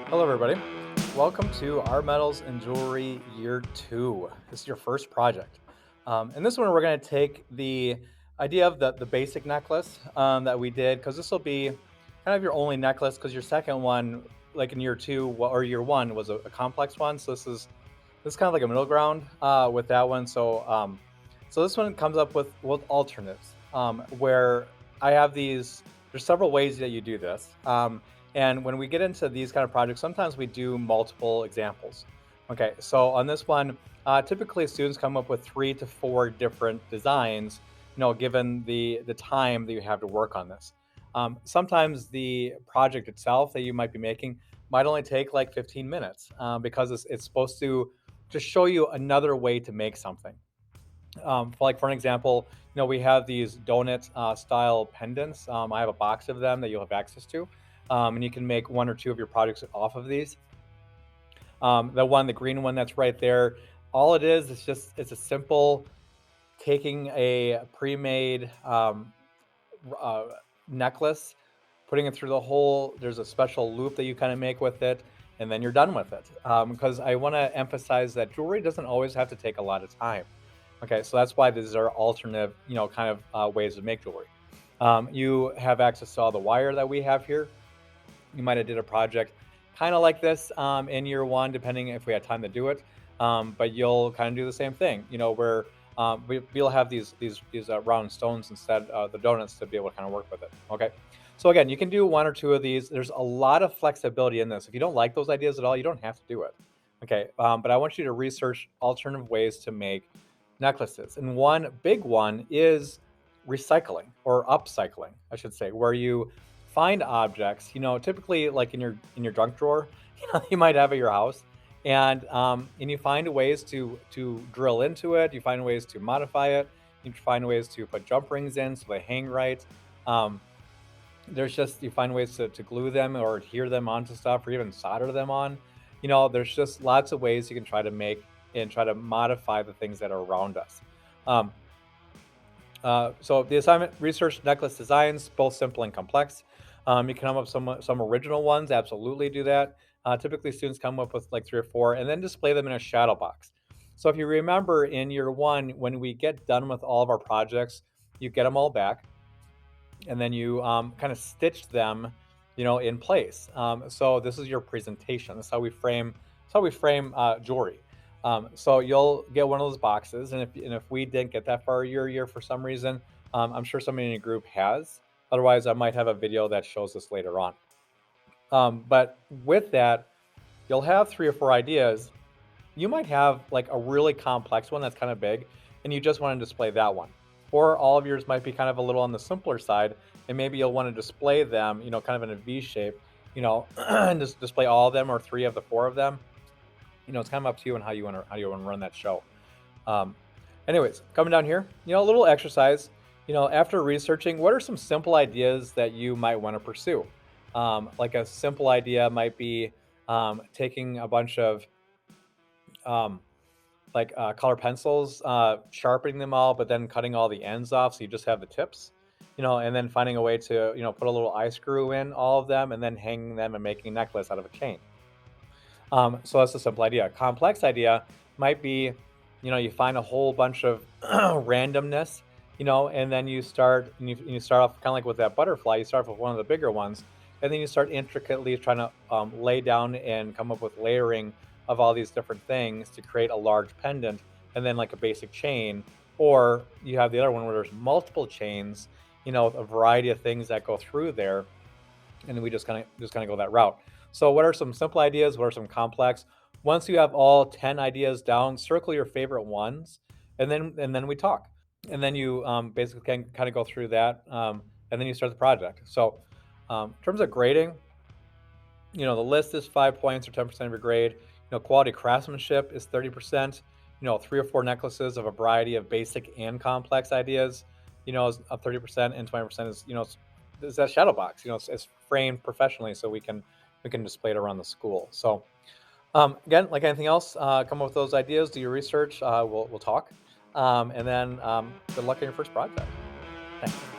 Hello, everybody. Welcome to Our Metals and Jewelry Year 2. This is your first project. In this one, we're going to take the idea of the basic necklace that we did, because this will be kind of your only necklace, because your second one, like in year two or year one, was a complex one. So this is kind of like a middle ground with that one. So this one comes up with alternatives where I have these. There's several ways that you do this. And when we get into these kind of projects, sometimes we do multiple examples. Okay, so on this one, typically students come up with 3 to 4 different designs, given the time that you have to work on this. Sometimes the project itself that you might be making might only take like 15 minutes because it's supposed to just show you another way to make something. For an example, we have these donut style pendants. I have a box of them that you'll have access to, and you can make 1 or 2 of your projects off of these. The green one that's right there, all it is, it's a simple taking a pre-made uh, necklace, putting it through the hole. There's a special loop that you kind of make with it, and then you're done with it. Because I want to emphasize that jewelry doesn't always have to take a lot of time. Okay, so that's why these are alternative, kind of ways to make jewelry. You have access to all the wire that we have here. You might have did a project kind of like this in year one, depending if we had time to do it. But you'll kind of do the same thing, where we'll have these round stones instead of the donuts to be able to kind of work with it. Okay. So again, you can do 1 or 2 of these. There's a lot of flexibility in this. If you don't like those ideas at all, you don't have to do it. Okay. But I want you to research alternative ways to make necklaces. And one big one is recycling or upcycling, I should say, where you find objects, typically like in your junk drawer, you might have at your house, and you find ways to drill into it. You find ways to modify it. You find ways to put jump rings in so they hang right. Um, you find ways to glue them or adhere them onto stuff or even solder them on. There's just lots of ways you can try to make and try to modify the things that are around us. Um, so the assignment: research necklace designs, both simple and complex. You can come up with some original ones. Absolutely do that. Typically, students come up with like 3 or 4, and then display them in a shadow box. So if you remember in year one, when we get done with all of our projects, you get them all back, and then you kind of stitch them, in place. So this is your presentation. That's how we frame jewelry. So you'll get one of those boxes, and if we didn't get that far your year for some reason, I'm sure somebody in your group has. Otherwise, I might have a video that shows this later on. But with that, you'll have 3 or 4 ideas. You might have like a really complex one that's kind of big, and you just want to display that one. Or all of yours might be kind of a little on the simpler side, and maybe you'll want to display them, kind of in a V shape, and just display all of them or 3 of the 4 of them. It's kind of up to you and how you want to run that show. Um, Anyways, coming down here, a little exercise. After researching, what are some simple ideas that you might want to pursue? Like a simple idea might be taking a bunch of um, color pencils, sharpening them all, but then cutting all the ends off so you just have the tips. And then finding a way to put a little eye screw in all of them, and then hanging them and making a necklace out of a chain. So that's a simple idea. Complex idea might be, you find a whole bunch of randomness, and then you start off kind of like with that butterfly. You start off with one of the bigger ones, and then you start intricately trying to lay down and come up with layering of all these different things to create a large pendant, and then like a basic chain. Or you have the other one where there's multiple chains, a variety of things that go through there, and we just kind of go that route. So, what are some simple ideas? What are some complex? Once you have all 10 ideas down, circle your favorite ones, and then we talk, and then you basically can kind of go through that, and then you start the project. So, in terms of grading, the list is 5 points or 10% of your grade. Quality craftsmanship is 30%. 3 or 4 necklaces of a variety of basic and complex ideas, is 30%, and 20% is that shadow box. It's framed professionally, so we can display it around the school. So again, like anything else, come up with those ideas, do your research. We'll talk, and then good luck on your first project. Thanks.